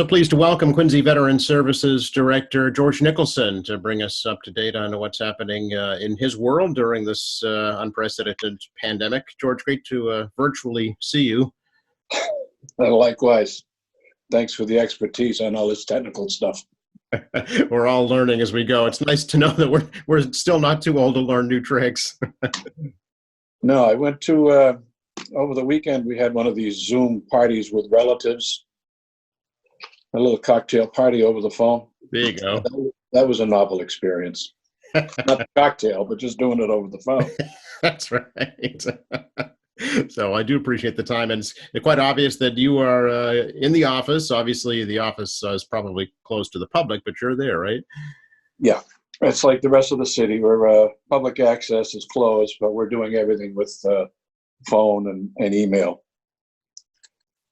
So pleased to welcome Quincy Veteran Services Director George Nicholson to bring us up to date on what's happening in his world during this unprecedented pandemic. George, great to virtually see you. Likewise. Thanks for the expertise on all this technical stuff. We're all learning as we go. It's nice to know that we're still not too old to learn new tricks. No, I went to, over the weekend, we had one of these Zoom parties with relatives, a little cocktail party over the phone. There you go. That was a novel experience. Not the cocktail, but just doing it over the phone. That's right. So I do appreciate the time, and it's quite obvious that you are in the office. Obviously, the office is probably closed to the public, but you're there, right? Yeah, it's like the rest of the city where public access is closed, but we're doing everything with phone and email.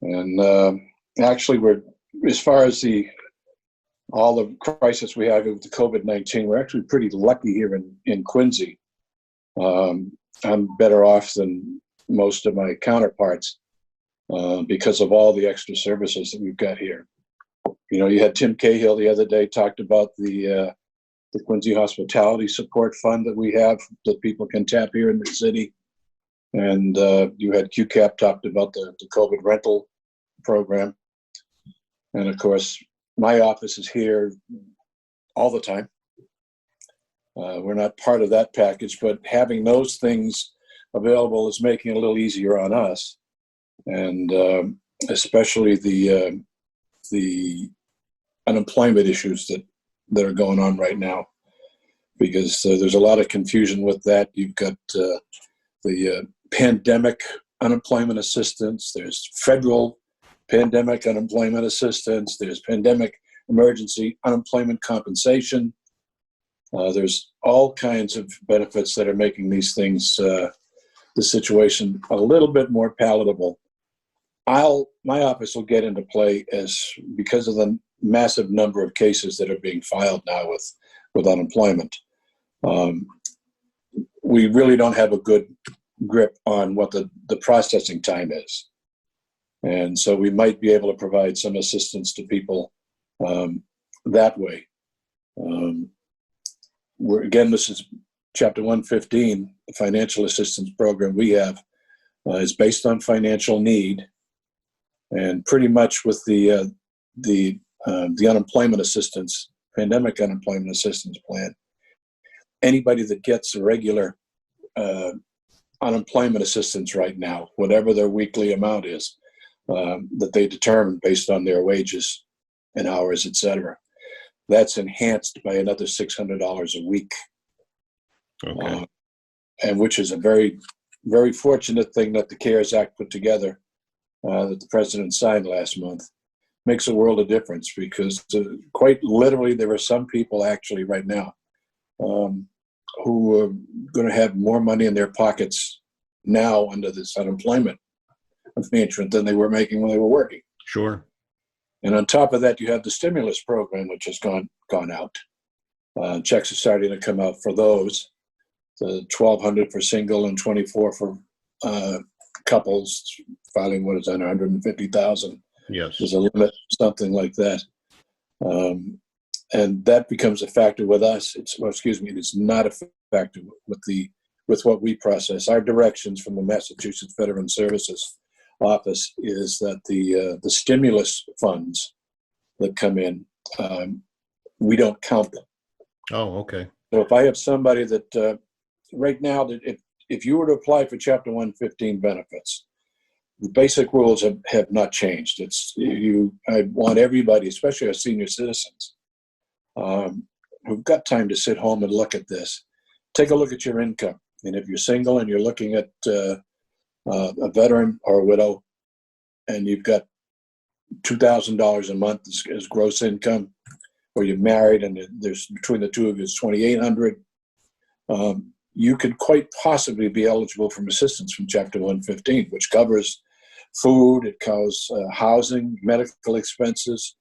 And actually, we're, as far as all the crisis we have with the COVID-19, we're actually pretty lucky here in Quincy. I'm better off than most of my counterparts because of all the extra services that we've got here. You know, you had Tim Cahill the other day talked about the Quincy Hospitality Support Fund that we have that people can tap here in the city. And you had QCAP talked about the COVID rental program. And of course, my office is here all the time. We're not part of that package, but having those things available is making it a little easier on us, and especially the unemployment issues that are going on right now, because there's a lot of confusion with that. You've got the pandemic unemployment assistance, there's federal pandemic unemployment assistance, there's pandemic emergency unemployment compensation. There's all kinds of benefits that are making these things, the situation a little bit more palatable. My office will get into play because of the massive number of cases that are being filed now with unemployment. We really don't have a good grip on what the processing time is. And so we might be able to provide some assistance to people that way. Again, this is Chapter 115, the financial assistance program we have is based on financial need, and pretty much with the unemployment assistance, pandemic unemployment assistance plan. Anybody that gets a regular unemployment assistance right now, whatever their weekly amount is, that they determine based on their wages and hours, etc., that's enhanced by another $600 a week. Okay. And which is a very, very fortunate thing that the CARES Act put together, that the president signed last month. Makes a world of difference, because quite literally there are some people actually right now who are going to have more money in their pockets now under this unemployment arrangement than they were making when they were working. Sure. And on top of that, you have the stimulus program, which has gone out. Checks are starting to come out for those. The $1,200 for single and $2,400 for couples filing what is under $150,000. Yes. There's a limit, something like that, and that becomes a factor with us. It is not a factor with what we process. Our directions from the Massachusetts Veteran Services Office is that the stimulus funds that come in, we don't count them. Oh, okay. So if I have somebody that right now, that if you were to apply for Chapter 115 benefits, the basic rules have not changed. I want everybody, especially our senior citizens, who've got time to sit home and look at this, take a look at your income. And if you're single and you're looking at a veteran or a widow, and you've got $2,000 a month as gross income, or you're married and there's between the two of you is $2,800, you could quite possibly be eligible for assistance from Chapter 115, which covers food, it covers housing, medical expenses,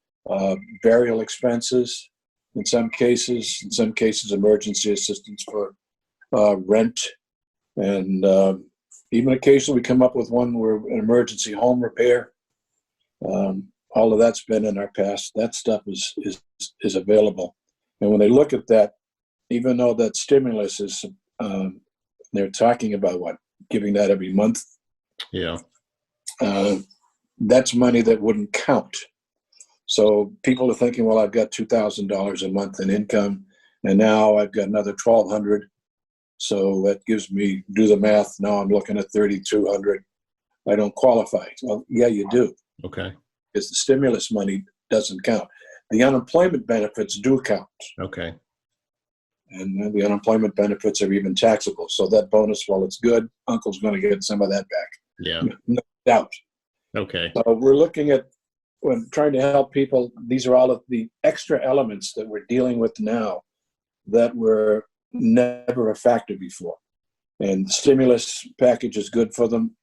burial expenses, in some cases emergency assistance for rent, and even occasionally we come up with one where an emergency home repair. all of that's been in our past. That stuff is available. And when they look at that, even though that stimulus is, they're talking about giving that every month. Yeah. That's money that wouldn't count. So people are thinking, well, I've got $2,000 a month in income, and now I've got another $1,200. So that gives me, do the math. Now I'm looking at $3,200. I don't qualify. Well, yeah, you do. Okay. Because the stimulus money doesn't count. The unemployment benefits do count. Okay. And the unemployment benefits are even taxable. So that bonus, while it's good, Uncle's going to get some of that back. Yeah. No doubt. Okay. So we're looking at, when trying to help people, these are all of the extra elements that we're dealing with now that were never a factor before. And the stimulus package is good for them,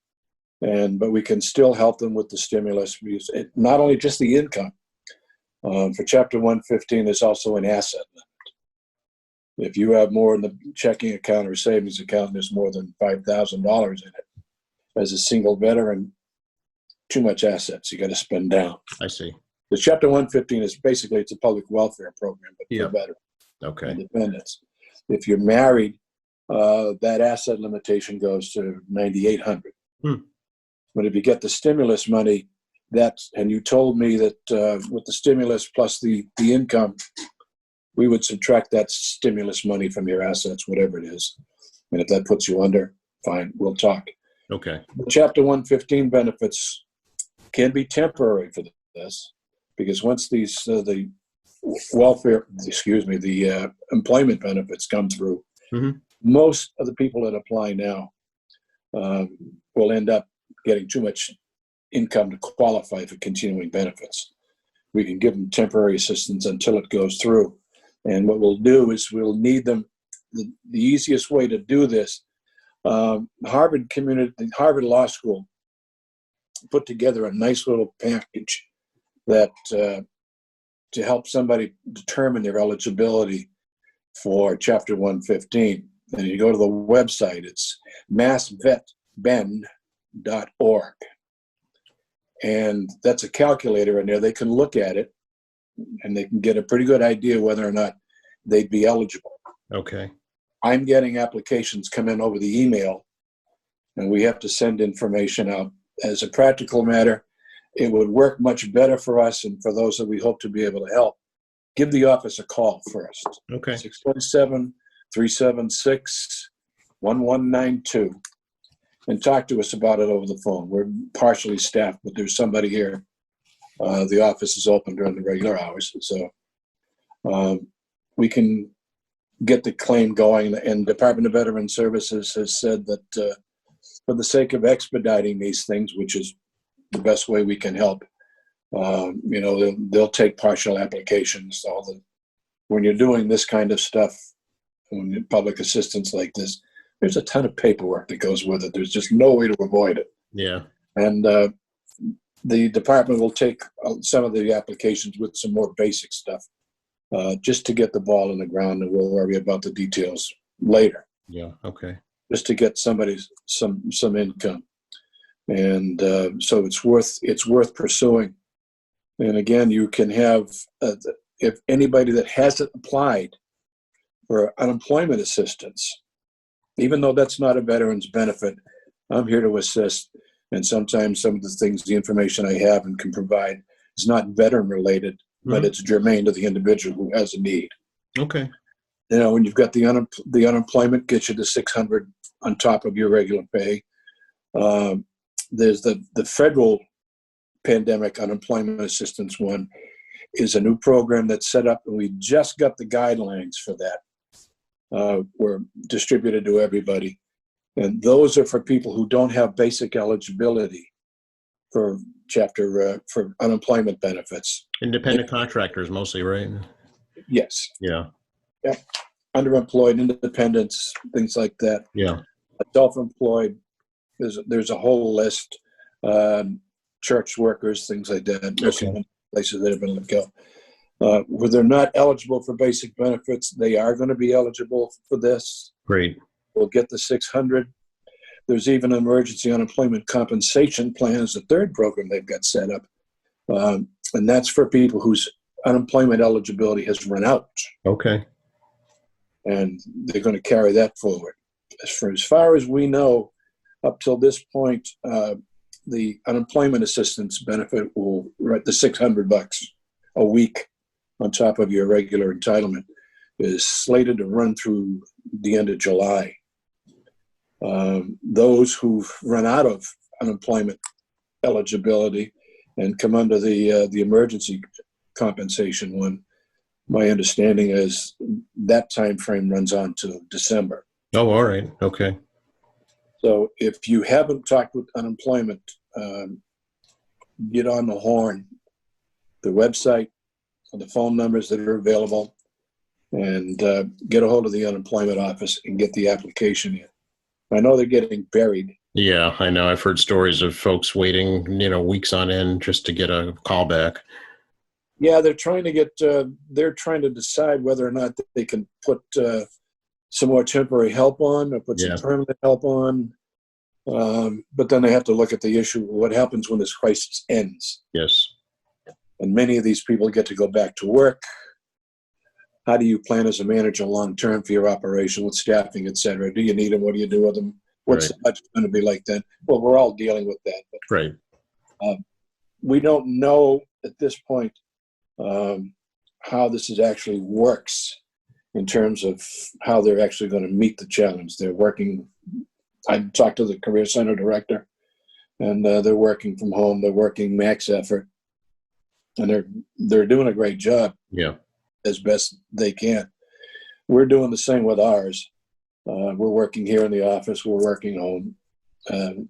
but we can still help them with the stimulus. Not only just the income. For Chapter 115, there's also an asset limit. If you have more in the checking account or savings account, there's more than $5,000 in it. As a single veteran, too much assets you got to spend down. I see. The Chapter 115 is basically, it's a public welfare program, but for veterans Okay. and dependents. If you're married, that asset limitation goes to $9,800. But if you get the stimulus money, and you told me that with the stimulus plus the income, we would subtract that stimulus money from your assets, whatever it is. And if that puts you under, fine, we'll talk. Okay. The Chapter 115 benefits can be temporary for this, because once these the employment benefits come through, most of the people that apply now will end up getting too much income to qualify for continuing benefits. We can give them temporary assistance until it goes through. And what we'll do is we'll need them. The easiest way to do this, Harvard Law School put together a nice little package that to help somebody determine their eligibility for Chapter 115. And you go to the website, it's massvetben.org. And that's a calculator in there. They can look at it and they can get a pretty good idea whether or not they'd be eligible. Okay. I'm getting applications come in over the email, and we have to send information out. As a practical matter, it would work much better for us and for those that we hope to be able to help. Give the office a call first. Okay. 617-376-1192. And talk to us about it over the phone. We're partially staffed, but there's somebody here. The office is open during the regular hours. So we can get the claim going. And Department of Veteran Services has said that for the sake of expediting these things, which is the best way we can help, they'll take partial applications. When you're doing this kind of stuff, when public assistance like this, there's a ton of paperwork that goes with it. There's just no way to avoid it. Yeah. And the department will take some of the applications with some more basic stuff just to get the ball in the ground, and we'll worry about the details later. Yeah. Okay. Just to get somebody some income. And so it's worth pursuing. And again, you can have, if anybody that hasn't applied for unemployment assistance, even though that's not a veteran's benefit, I'm here to assist. And sometimes some of the things, the information I have and can provide is not veteran related, but it's germane to the individual who has a need. Okay. When you've got the unemployment gets you to $600 on top of your regular pay. There's the federal pandemic unemployment assistance one is a new program that's set up, and we just got the guidelines for that. Were distributed to everybody. And those are for people who don't have basic eligibility for for unemployment benefits. Independent contractors mostly, right? Yes. Yeah. Yeah. Underemployed, independents, things like that. Yeah. Self-employed, there's a whole list. Church workers, things like that. Okay. Places that have been let go. Where they're not eligible for basic benefits, they are going to be eligible for this. Great. We'll get the $600. There's even an emergency unemployment compensation plan as a third program they've got set up. and that's for people whose unemployment eligibility has run out, Okay. and they're going to carry that forward. As far as we know, up till this point, the unemployment assistance benefit will the $600 a week on top of your regular entitlement is slated to run through the end of July. Those who've run out of unemployment eligibility and come under the emergency compensation one, my understanding is that time frame runs on to December. Oh, all right. Okay. So if you haven't talked with unemployment, get on the horn, the website, the phone numbers that are available, and get a hold of the unemployment office and get the application in. I know they're getting buried. Yeah, I know. I've heard stories of folks waiting, weeks on end just to get a call back. Yeah, they're trying to decide whether or not they can put some more temporary help on or put some permanent help on. But then they have to look at the issue of what happens when this crisis ends. Yes. And many of these people get to go back to work. How do you plan as a manager long-term for your operation with staffing, et cetera? Do you need them? What do you do with them? What's the budget going to be like then? Well, we're all dealing with that. But, right. We don't know at this point how this actually works in terms of how they're actually going to meet the challenge. They're working. I talked to the Career Center director, and they're working from home. They're working max effort, and they're doing a great job. Yeah. As best they can. We're doing the same with ours. We're working here in the office. We're working home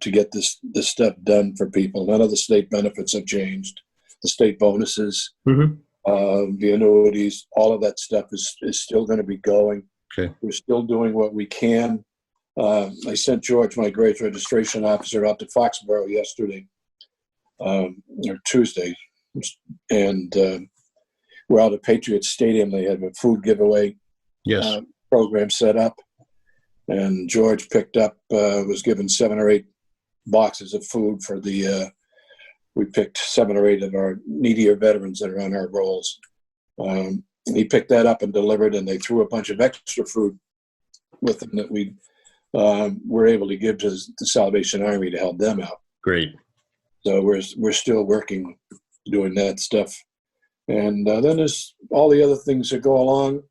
to get this stuff done for people. None of the state benefits have changed. The state bonuses, the annuities, all of that stuff is still going to be going. Okay. We're still doing what we can. I sent George, my grades registration officer, out to Foxborough yesterday, or Tuesday, and we're out at Patriots Stadium. They had a food giveaway program set up, and George picked up, was given 7 or 8 boxes of food for we picked 7 or 8 of our needier veterans that are on our rolls. He picked that up and delivered, and they threw a bunch of extra food with them that we were able to give to the Salvation Army to help them out. Great. So we're still working, doing that stuff. And then there's all the other things that go along.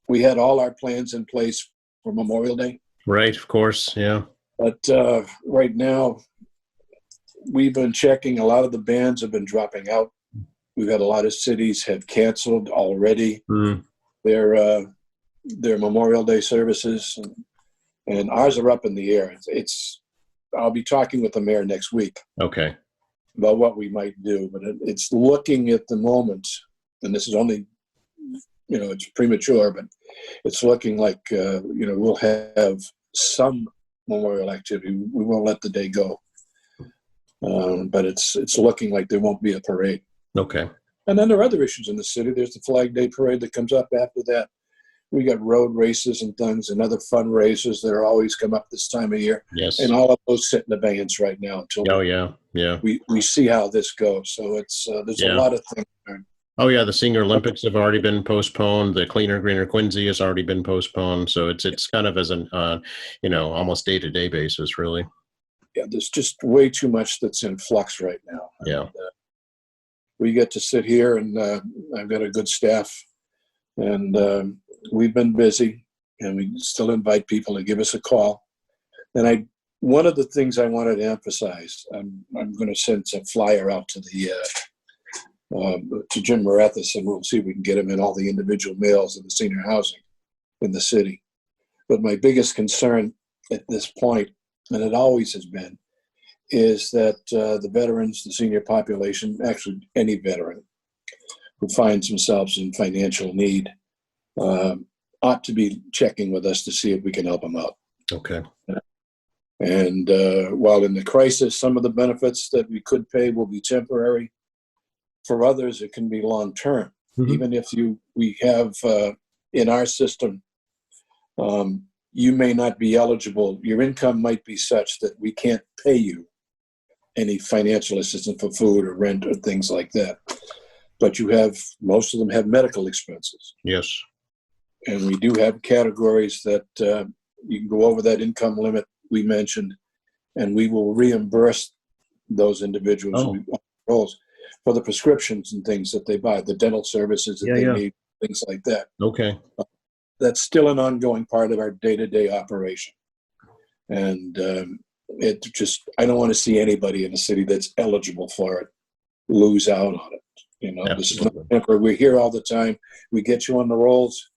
We had all our plans in place for Memorial Day. Right, of course, yeah. But right now, we've been checking. A lot of the bands have been dropping out. We've had a lot of cities have canceled already their Memorial Day services, and ours are up in the air. I'll be talking with the mayor next week. Okay. About what we might do, but it's looking at the moment, and this is only, it's premature, but it's looking like, we'll have some memorial activity. We won't let the day go, but it's looking like there won't be a parade. Okay. And then there are other issues in the city. There's the Flag Day parade that comes up after that. We got road races and things and other fundraisers that are always come up this time of year. Yes. And all of those sit in abeyance right now until we see how this goes. So it's there's a lot of things there. Oh, yeah. The Senior Olympics have already been postponed. The Cleaner, Greener Quincy has already been postponed. So it's kind of as an, almost day-to-day basis, really. Yeah, there's just way too much that's in flux right now. Yeah. And, we get to sit here, and I've got a good staff, and we've been busy, and we still invite people to give us a call. And one of the things I wanted to emphasize, I'm going to send a flyer out to to Jim Marethis, and we'll see if we can get him in all the individual mails in the senior housing in the city. But my biggest concern at this point, and it always has been, is that the veterans, the senior population, actually any veteran who finds themselves in financial need ought to be checking with us to see if we can help them out. Okay. And while in the crisis, some of the benefits that we could pay will be temporary. For others, it can be long-term. Mm-hmm. Even if we have in our system, you may not be eligible. Your income might be such that we can't pay you any financial assistance for food or rent or things like that. But most of them have medical expenses. Yes. And we do have categories that you can go over that income limit we mentioned, and we will reimburse those individuals roles for the prescriptions and things that they buy, the dental services that they need, things like that. Okay. That's still an ongoing part of our day-to-day operation. And I don't want to see anybody in the city that's eligible for it lose out on it. This is not temporary. We're here all the time. We get you on the rolls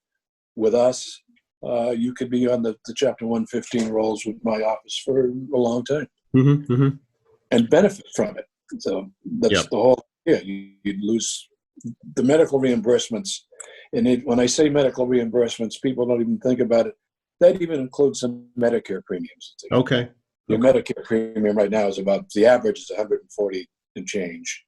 with us. You could be on the Chapter 115 rolls with my office for a long time and benefit from it. So that's the whole, you'd lose the medical reimbursements. And when I say medical reimbursements, people don't even think about it. That even includes some Medicare premiums. Okay. Your Medicare premium right now is the average is 140 and change.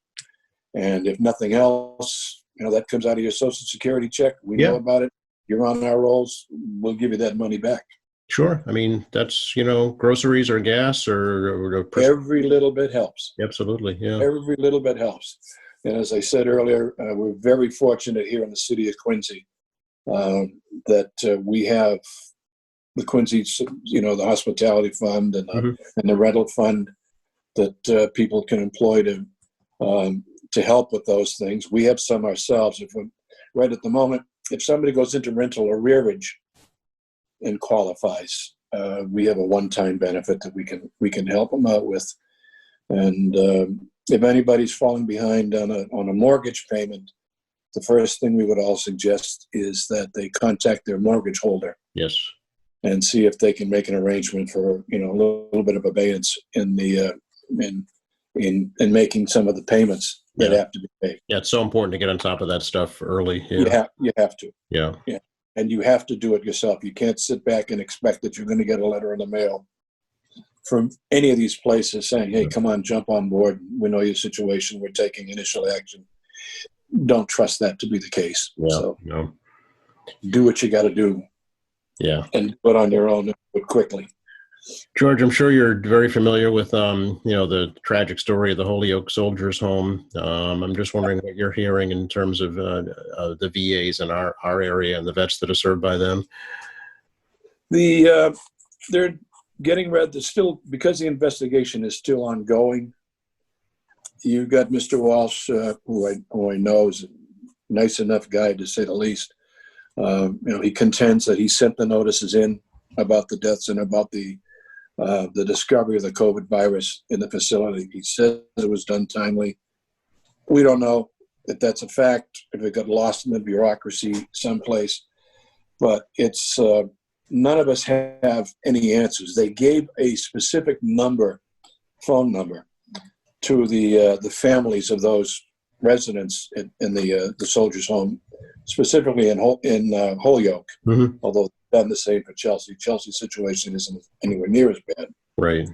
And if nothing else, that comes out of your Social Security check. We know about it. You're on our rolls. We'll give you that money back. Sure. I mean, that's, groceries or gas or every little bit helps. Absolutely. Yeah. Every little bit helps. And as I said earlier, we're very fortunate here in the city of Quincy that we have the Quincy, the hospitality fund and the rental fund that people can employ to help with those things. We have some ourselves. Right at the moment, if somebody goes into rental or rearage and qualifies, we have a one-time benefit that we can help them out with. And if anybody's falling behind on a mortgage payment, the first thing we would all suggest is that they contact their mortgage holder. Yes. And see if they can make an arrangement for a little bit of abeyance in making some of the payments that have to be paid. Yeah, it's so important to get on top of that stuff early. Yeah. You have to. Yeah. And you have to do it yourself. You can't sit back and expect that you're going to get a letter in the mail from any of these places saying, hey, come on, jump on board. We know your situation. We're taking initial action. Don't trust that to be the case. Yeah. So do what you got to do. Yeah. And do it on your own, but quickly. George, I'm sure you're very familiar with, the tragic story of the Holyoke Soldiers Home. I'm just wondering what you're hearing in terms of the VAs in our area and the vets that are served by them. They're getting ready. Still, because the investigation is still ongoing. You got Mr. Walsh, who I know is a nice enough guy to say the least. He contends that he sent the notices in about the deaths and about the discovery of the COVID virus in the facility. He says it was done timely. We don't know if that's a fact, if it got lost in the bureaucracy someplace, but it's none of us have any answers. They gave a specific phone number, to the families of those residents in the soldiers' home, specifically in Holyoke, although done the same for Chelsea. Chelsea's situation isn't anywhere near as bad. Right.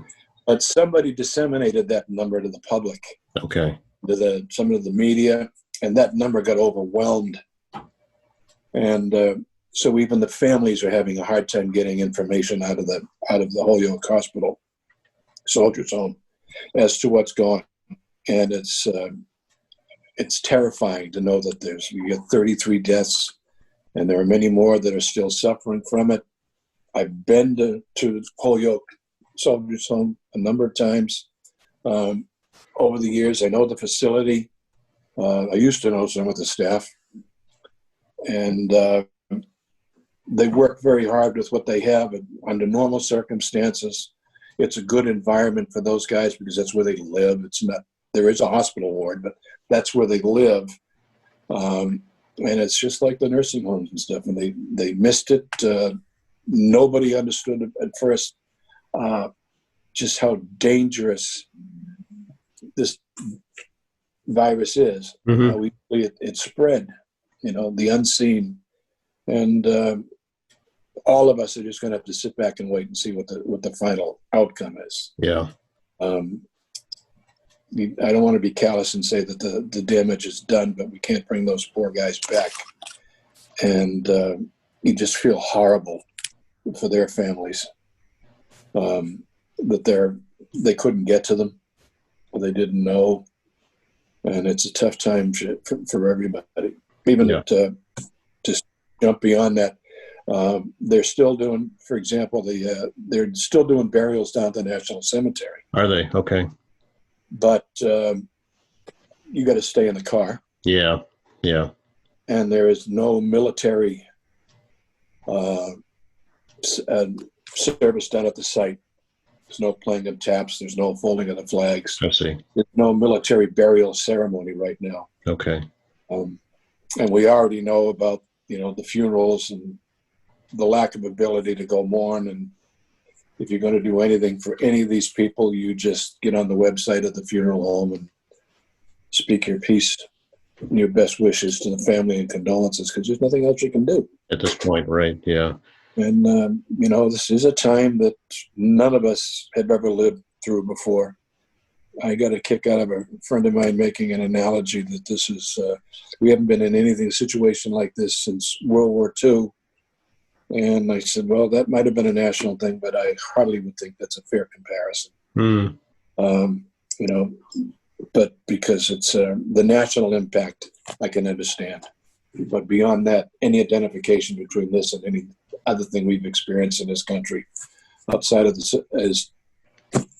But somebody disseminated that number to the public, okay, to some of the media, and that number got overwhelmed. And so even the families are having a hard time getting information out of the Holyoke Hospital soldiers' home as to what's going on. And it's terrifying to know that we get 33 deaths, and there are many more that are still suffering from it. I've been to Holyoke Soldiers Home a number of times over the years. I know the facility. I used to know some of the staff, and they work very hard with what they have. And under normal circumstances, it's a good environment for those guys because that's where they live. There is a hospital ward, but that's where they live. And it's just like the nursing homes and stuff. And they missed it. Nobody understood at first just how dangerous this virus is. How easily it spread, the unseen. And all of us are just going to have to sit back and wait and see what the final outcome is. Yeah. I don't want to be callous and say that the damage is done, but we can't bring those poor guys back. And you just feel horrible for their families that they couldn't get to them. they didn't know, and it's a tough time for everybody. Even just jump beyond that, they're still doing, for example, they're still doing burials down at the National Cemetery. Are they? Okay. But you got to stay in the car. Yeah. Yeah. And there is no military service done at the site. There's no playing of taps. There's no folding of the flags. I see. There's no military burial ceremony right now. Okay. And we already know about, the funerals and the lack of ability to go mourn. And if you're going to do anything for any of these people, you just get on the website of the funeral home and speak your piece and your best wishes to the family and condolences, because there's nothing else you can do. At this point, right, yeah. And, this is a time that none of us have ever lived through before. I got a kick out of a friend of mine making an analogy that this is, we haven't been in anything situation like this since World War II. And I said, well, that might have been a national thing, but I hardly would think that's a fair comparison. But because it's the national impact, I can understand. But beyond that, any identification between this and any other thing we've experienced in this country outside of this is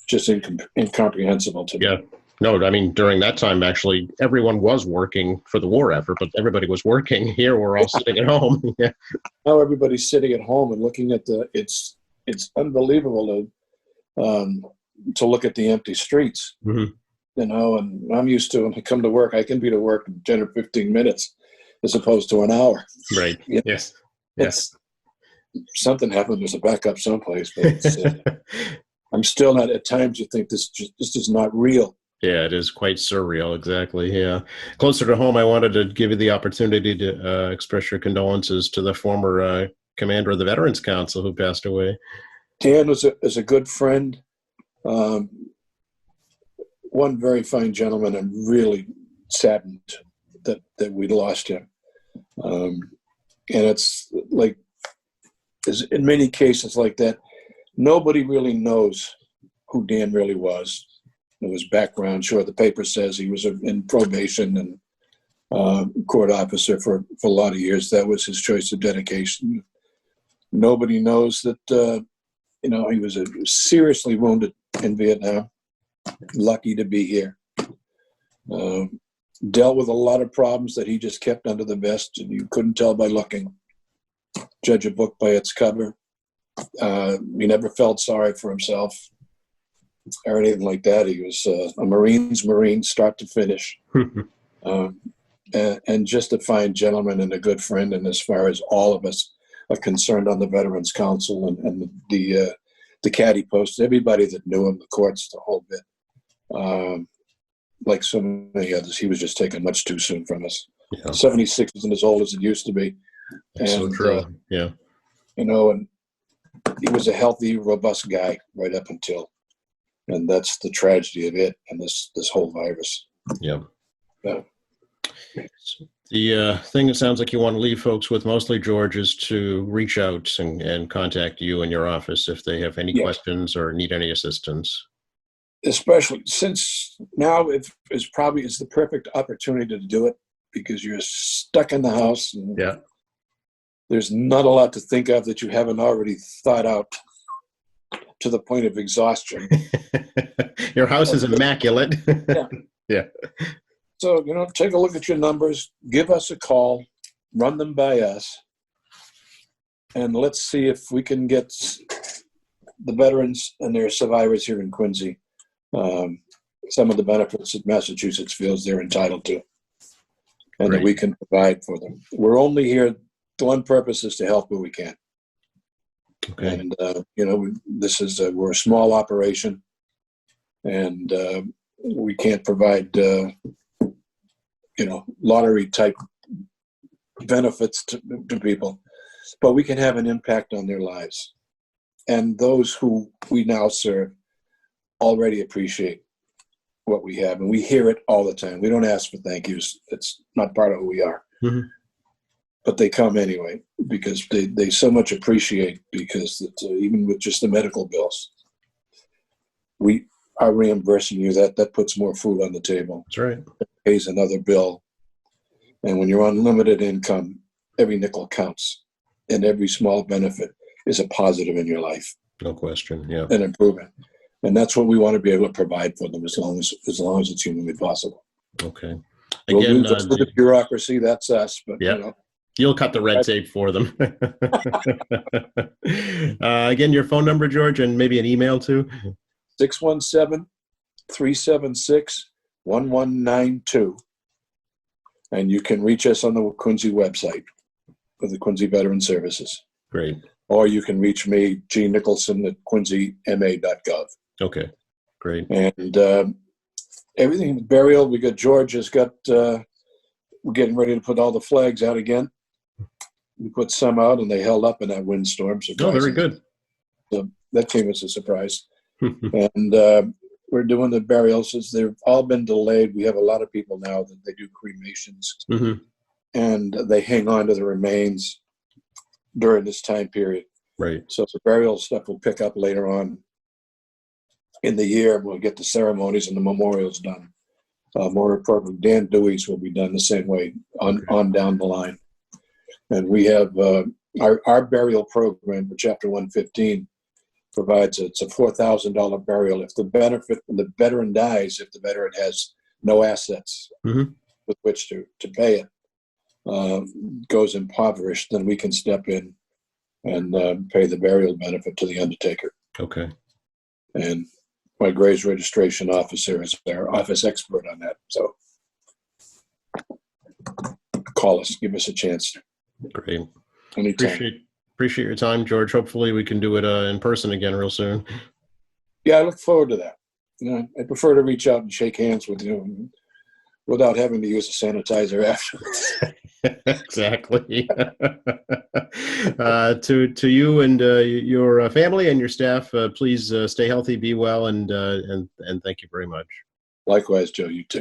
just incomprehensible to me. Yeah. No, I mean, during that time, actually, everyone was working for the war effort, but everybody was working. Here, we're all sitting at home. Yeah. Now everybody's sitting at home and looking at it's unbelievable to look at the empty streets. Mm-hmm. And I'm used to, when I come to work, I can be to work in 10 or 15 minutes as opposed to an hour. Right. Yes. It's something happened. There's a backup someplace, but I'm still not, at times you think this is not real. Yeah, it is quite surreal. Exactly. Yeah. Closer to home, I wanted to give you the opportunity to express your condolences to the former commander of the Veterans Council who passed away. Dan was a good friend. One very fine gentleman, and really saddened that we lost him. And it's like, in many cases like that, nobody really knows who Dan really was. His background, sure, the paper says he was in probation and court officer for a lot of years. That was his choice of dedication. Nobody knows that, he was seriously wounded in Vietnam. Lucky to be here. Dealt with a lot of problems that he just kept under the vest, and you couldn't tell by looking. Judge a book by its cover. He never felt sorry for himself or anything like that. He was a Marine's Marine, start to finish. And just a fine gentleman and a good friend. And as far as all of us are concerned on the Veterans Council and the caddy post, everybody that knew him, the courts, the whole bit. Like so many others, he was just taken much too soon from us. Yeah. 76 isn't as old as it used to be. That's so true. Yeah. And he was a healthy, robust guy right up until, and that's the tragedy of it and this whole virus. Yeah. The thing that sounds like you want to leave folks with mostly, George, is to reach out and contact you in your office if they have any questions or need any assistance. Especially since now it's the perfect opportunity to do it, because you're stuck in the house and there's not a lot to think of that you haven't already thought out to the point of exhaustion. Your house is immaculate. Yeah. So, take a look at your numbers, give us a call, run them by us, and let's see if we can get the veterans and their survivors here in Quincy some of the benefits that Massachusetts feels they're entitled to and that we can provide for them. We're only here, the one purpose is to help where we can. Okay. And, we're a small operation, and we can't provide lottery type benefits to people, but we can have an impact on their lives. And those who we now serve already appreciate what we have, and we hear it all the time. We don't ask for thank yous. It's not part of who we are. Mm-hmm. But they come anyway because they so much appreciate, because even with just the medical bills, are reimbursing you, that puts more food on the table, That's right. pays another bill. And when you're on limited income, every nickel counts, and every small benefit is a positive in your life, No question. Yeah. an improvement. And that's what we want to be able to provide for them as long as it's humanly possible. Okay. We'll Again, do the bureaucracy, that's us, but yeah. You'll cut the red tape for them. Again, your phone number, George, and maybe an email too. 617-376-1192. And you can reach us on the Quincy website for the Quincy Veteran Services. Great. Or you can reach me, G. Nicholson, at quincyma.gov. Okay. Great. And everything, burial, we got George has got, we're getting ready to put all the flags out again. We put some out and they held up in that windstorm. Oh, very good. So that came as a surprise. And we're doing the burials. They've all been delayed. We have a lot of people now that they do cremations, and they hang on to the remains during this time period. Right. So the burial stuff will pick up later on in the year. We'll get the ceremonies and the memorials done. More appropriate, Dan Dewey's will be done the same way on down the line. And we have our burial program for Chapter 115 provides it's a $4,000 burial if the veteran dies, if the veteran has no assets with which to pay it, goes impoverished, then we can step in and pay the burial benefit to the undertaker. Okay. And my graves registration officer is our office expert on that. So call us, give us a chance. Great. Anytime. Appreciate your time, George. Hopefully we can do it in person again real soon. Yeah, I look forward to that. You know, I prefer to reach out and shake hands with you without having to use a sanitizer afterwards. Exactly. To you and your family and your staff, please stay healthy, be well, and thank you very much. Likewise, Joe, you too.